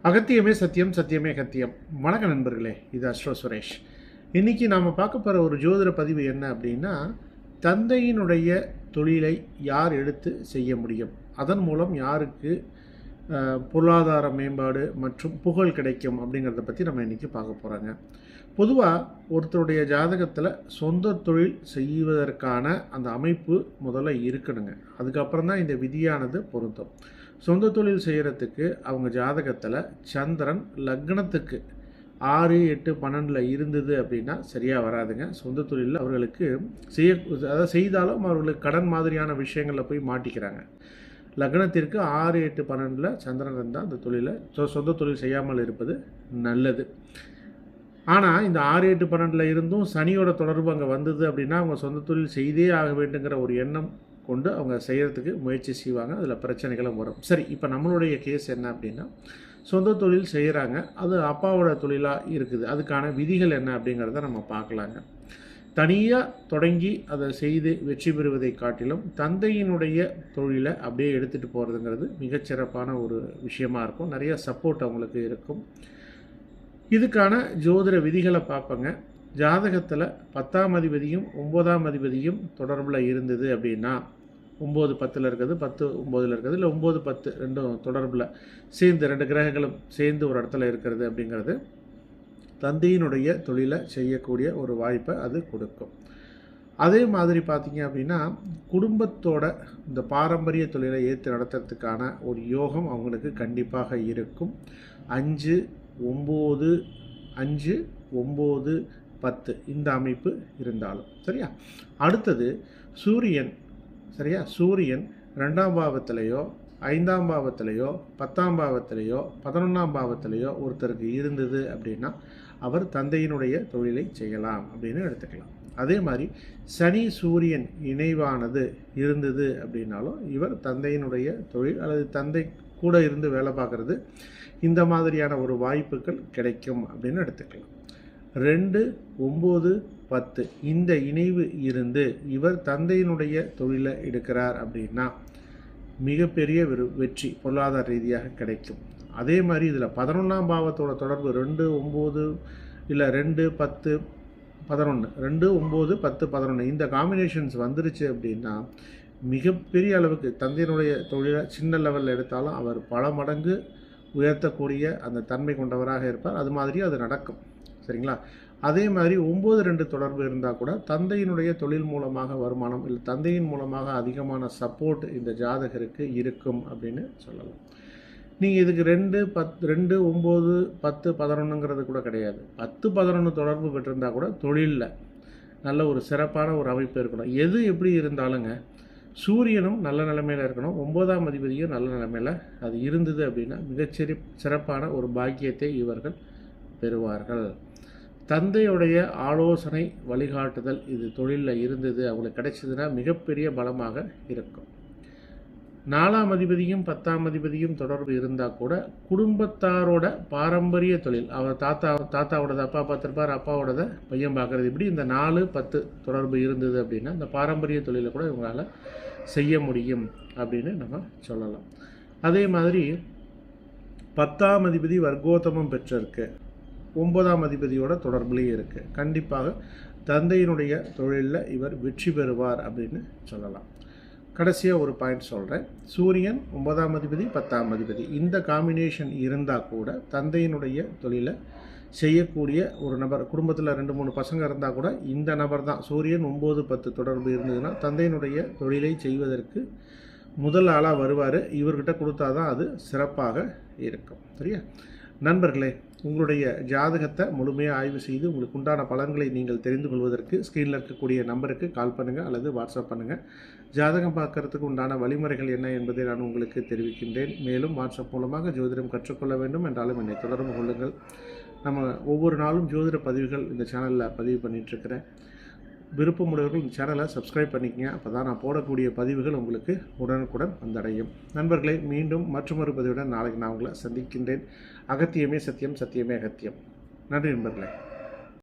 அகத்தியமே சத்தியம், சத்தியமே அகத்தியம். வணக்கம் நண்பர்களே, இது அஸ்ட்ரோ சுரேஷ். இன்றைக்கி நாம் பார்க்க போகிற ஒரு ஜோதிட பதிவு என்ன அப்படின்னா, தந்தையினுடைய தொழிலை யார் எடுத்து செய்ய முடியும், அதன் மூலம் யாருக்கு பொருளாதார மேம்பாடு மற்றும் புகழ் கிடைக்கும் அப்படிங்கிறத பற்றி நம்ம இன்றைக்கி பார்க்க போகிறாங்க. பொதுவாக ஒருத்தருடைய ஜாதகத்தில் சொந்த தொழில் செய்வதற்கான அந்த அமைப்பு முதல்ல இருக்கணுங்க. அதுக்கப்புறம் தான் இந்த விதியானது பொருந்தும். சொந்த தொழில் செய்கிறதுக்கு அவங்க ஜாதகத்தில் சந்திரன் லக்னத்துக்கு 6, 8, 12 இருந்தது அப்படின்னா சரியாக வராதுங்க. சொந்த தொழிலில் அவர்களுக்கு செய்தாலும் அவர்களுக்கு கடன் மாதிரியான விஷயங்களில் போய் மாட்டிக்கிறாங்க. லக்னத்திற்கு 6, 8, 12 சந்திரன் இருந்தால் அந்த தொழிலை சொந்த தொழில் செய்யாமல் இருப்பது நல்லது. ஆனால் இந்த 6, 8, 12 இருந்தும் சனியோட தொடர்பு அங்கே வந்தது அப்படின்னா அவங்க சொந்த தொழில் செய்தே ஆக வேண்டுங்கிற ஒரு எண்ணம் கொண்டு அவங்க செய்கிறதுக்கு முயற்சி செய்வாங்க. அதில் பிரச்சனைகளும் வரும். சரி, இப்போ நம்மளுடைய கேஸ் என்ன அப்படின்னா, சொந்த தொழில் செய்கிறாங்க, அது அப்பாவோட தொழிலாக இருக்குது. அதுக்கான விதிகள் என்ன அப்படிங்கிறத நம்ம பார்க்கலாங்க. தனியாக தொடங்கி அதை செய்து வெற்றி பெறுவதை காட்டிலும் தந்தையினுடைய தொழிலை அப்படியே எடுத்துகிட்டு போகிறதுங்கிறது மிகச்சிறப்பான ஒரு விஷயமாக இருக்கும். நிறைய சப்போர்ட் அவங்களுக்கு இருக்கும். இதுக்கான ஜோதிட விதிகளை பார்ப்பங்க. ஜாதகத்தில் 10ஆம் அதிபதியும் 9ஆம் அதிபதியும் தொடர்பில் இருந்தது அப்படின்னா, 9, 10 இருக்கிறது, 10, 9 இருக்கிறது, இல்லை 9, 10 ரெண்டும் தொடர்பில் சேர்ந்து 2 கிரகங்களும் சேர்ந்து ஒரு இடத்துல இருக்கிறது அப்படிங்கிறது தந்தையினுடைய தொழிலை செய்யக்கூடிய ஒரு வாய்ப்பை அது கொடுக்கும். அதே மாதிரி பார்த்திங்க அப்படின்னா, குடும்பத்தோட இந்த பாரம்பரிய தொழிலை ஏற்று நடத்துறதுக்கான ஒரு யோகம் அவங்களுக்கு கண்டிப்பாக இருக்கும். 5, 9, 5, 9, 10 இந்த அமைப்பு இருந்தாலும் சரியா. அடுத்தது சூரியன், சரியா. சூரியன் 2ஆம் பாவத்திலேயோ 5ஆம் பாவத்திலேயோ 10ஆம் பாவத்திலேயோ 11ஆம் பாவத்திலேயோ ஒருத்தருக்கு இருந்தது அப்படின்னா அவர் தந்தையினுடைய தொழிலை செய்யலாம் அப்படின்னு எடுத்துக்கலாம். அதே மாதிரி சனி சூரியன் இணைவானது இருந்தது அப்படின்னாலும் இவர் தந்தையினுடைய தொழில் அல்லது தந்தை கூட இருந்து வேலை பார்க்குறது, இந்த மாதிரியான ஒரு வாய்ப்புகள் கிடைக்கும் அப்படின்னு எடுத்துக்கலாம். 2, 9, 10 இந்த இணைவு இருந்து இவர் தந்தையினுடைய தொழிலை எடுக்கிறார் அப்படின்னா மிகப்பெரிய ஒரு வெற்றி பொருளாதார ரீதியாக கிடைக்கும். அதே மாதிரி இதில் 11ஆம் பாவத்தோட தொடர்பு 2, 9 இல்லை 2, 10, 11, 2, 9, 10, 11 இந்த காம்பினேஷன்ஸ் வந்துருச்சு அப்படின்னா மிகப்பெரிய அளவுக்கு தந்தையினுடைய தொழிலை சின்ன லெவலில் எடுத்தாலும் அவர் பல மடங்கு உயர்த்தக்கூடிய அந்த தன்மை கொண்டவராக இருப்பார். அது மாதிரி அது நடக்கும், சரிங்களா. அதே மாதிரி 9, 2 தொடர்பு இருந்தால் கூட தந்தையினுடைய தொழில் மூலமாக வருமானம் இல்லை தந்தையின் மூலமாக அதிகமான சப்போர்ட் இந்த ஜாதகருக்கு இருக்கும் அப்படின்னு சொல்லலாம். நீங்கள் இதுக்கு 2, 9, 10, 11ங்கிறது கூட கிடையாது. 10, 11 தொடர்பு பெற்றிருந்தால் கூட தொழிலில் நல்ல ஒரு சிறப்பான ஒரு அமைப்பு இருக்கணும். எது எப்படி இருந்தாலுங்க சூரியனும் நல்ல நிலைமையில் இருக்கணும், 9ஆம் அதிபதியும் நல்ல நிலைமையில் அது இருந்தது அப்படின்னா சிறப்பான ஒரு பாக்கியத்தை இவர்கள் பெறுவார்கள். தந்தையுடைய ஆலோசனை வழிகாட்டுதல் இது தொழிலில் இருந்தது அவங்களுக்கு கிடைச்சதுன்னா மிகப்பெரிய பலமாக இருக்கும். 4ஆம் அதிபதியும் 10ஆம் அதிபதியும் தொடர்பு இருந்தால் கூட குடும்பத்தாரோட பாரம்பரிய தொழில், அவர் தாத்தாவோடது அப்பா பார்த்துருப்பார், அப்பாவோடத பையன் பார்க்குறது, இப்படி இந்த 4, 10 தொடர்பு இருந்தது அப்படின்னா இந்த பாரம்பரிய தொழிலை கூட இவங்களால் செய்ய முடியும் அப்படின்னு நம்ம சொல்லலாம். அதே மாதிரி 10ஆம் அதிபதி வர்க்கோத்தமம் பெற்றிருக்கு, 9ஆம் அதிபதியோட தொடர்புலேயே இருக்குது. கண்டிப்பாக தந்தையினுடைய தொழிலில் இவர் வெற்றி பெறுவார் அப்படின்னு சொல்லலாம். கடைசியாக ஒரு பாயிண்ட் சொல்கிறேன். சூரியன் 9ஆம் அதிபதி 10ஆம் அதிபதி இந்த காம்பினேஷன் இருந்தால் கூட தந்தையினுடைய தொழிலை செய்யக்கூடிய ஒரு நபர், குடும்பத்தில் 2, 3 பசங்க இருந்தால் கூட இந்த நபர் தான். சூரியன் 9, 10 தொடர்பு இருந்ததுன்னா தந்தையினுடைய தொழிலை செய்வதற்கு முதல் ஆளாக வருவார். இவர்கிட்ட கொடுத்தா தான் அது சிறப்பாக இருக்கும், சரியா. நண்பர்களே, உங்களுடைய ஜாதகத்தை முழுமையாக ஆய்வு செய்து உங்களுக்கு உண்டான பலன்களை நீங்கள் தெரிந்து கொள்வதற்கு ஸ்க்ரீனில் இருக்கக்கூடிய நம்பருக்கு கால் பண்ணுங்கள் அல்லது வாட்ஸ்அப் பண்ணுங்கள். ஜாதகம் பார்க்கறதுக்கு உண்டான வழிமுறைகள் என்ன என்பதை நான் உங்களுக்கு தெரிவிக்கின்றேன். மேலும் வாட்ஸ்அப் மூலமாக ஜோதிடம் கற்றுக்கொள்ள வேண்டும் என்றாலும் என்னை தொடர்பு கொள்ளுங்கள். நம்ம ஒவ்வொரு நாளும் ஜோதிட பதிவுகள் இந்த சேனலில் பதிவு பண்ணிகிட்ருக்கிறேன். விருப்பமுடையவர்கள் இந்த சேனலை சப்ஸ்கிரைப் பண்ணிக்கங்க. அப்போ தான் நான் போடக்கூடிய பதிவுகள் உங்களுக்கு உடனுக்குடன் வந்தடையும். நண்பர்களே, மீண்டும் மற்றொரு பதிவுடன் நாளைக்கு நான் உங்களை சந்திக்கின்றேன். அகத்தியமே சத்தியம், சத்தியமே அகத்தியம். நன்றி நண்பர்களே.